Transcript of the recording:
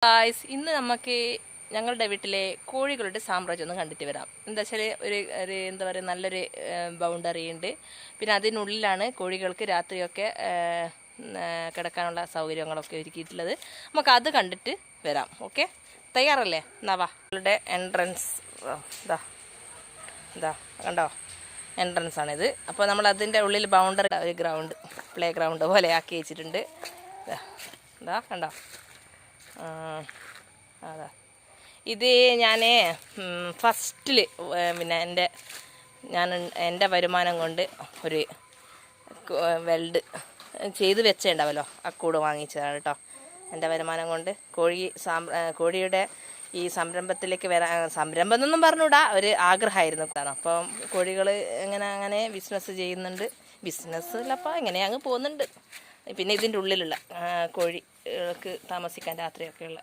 Guys, ഇന്ന് നമുക്ക് ഞങ്ങളുടെ വീട്ടിലെ കോഴികളുടെ സാമ്രാജ്യം ഒന്ന് കണ്ടിട്ട് വരാം. എന്താ വെച്ചാൽ ഒരു എന്താ പറയുക, നല്ലൊരു ബൗണ്ടറി ഉണ്ട്. പിന്നെ അതിനുള്ളിലാണ് കോഴികൾക്ക് രാത്രിയൊക്കെ കിടക്കാനുള്ള സൗകര്യങ്ങളൊക്കെ ഒരുക്കിയിട്ടുള്ളത്. നമുക്ക് അത് കണ്ടിട്ട് വരാം. ഓക്കെ, തയ്യാറല്ലേ? എന്നാവാ. അവളുടെ എൻട്രൻസ് ഇതാ ഇതാ കണ്ടോ, എൻട്രൻസ് ആണിത്. അപ്പോൾ നമ്മൾ അതിൻ്റെ ഉള്ളിൽ ബൗണ്ടറി ഒരു ഗ്രൗണ്ട്, പ്ലേ ഗ്രൗണ്ട് പോലെ ആക്കി വെച്ചിട്ടുണ്ട്. ഇതാ കണ്ടോ. അതാ ഇത് ഞാൻ ഫസ്റ്റിൽ പിന്നെ എൻ്റെ വരുമാനം കൊണ്ട് ഒരു വെൽഡ് ചെയ്ത് വെച്ചിട്ടുണ്ടാവല്ലോ, അക്കൂട് വാങ്ങിച്ചതാണ് കേട്ടോ. എൻ്റെ വരുമാനം കൊണ്ട് കോഴിയുടെ ഈ സംരംഭത്തിലേക്ക് വരാൻ, സംരംഭം എന്നൊന്നും പറഞ്ഞുകൂടാ, ഒരു ആഗ്രഹമായിരുന്നു. അപ്പം കോഴികൾ അങ്ങനെ ബിസിനസ് ചെയ്യുന്നുണ്ട്. ബിസിനസ്സിലപ്പോൾ ഇങ്ങനെ അങ്ങ് പോകുന്നുണ്ട്. പിന്നെ ഇതിൻ്റെ ഉള്ളിലുള്ള കോഴികൾക്ക് താമസിക്കാൻ രാത്രിയൊക്കെയുള്ള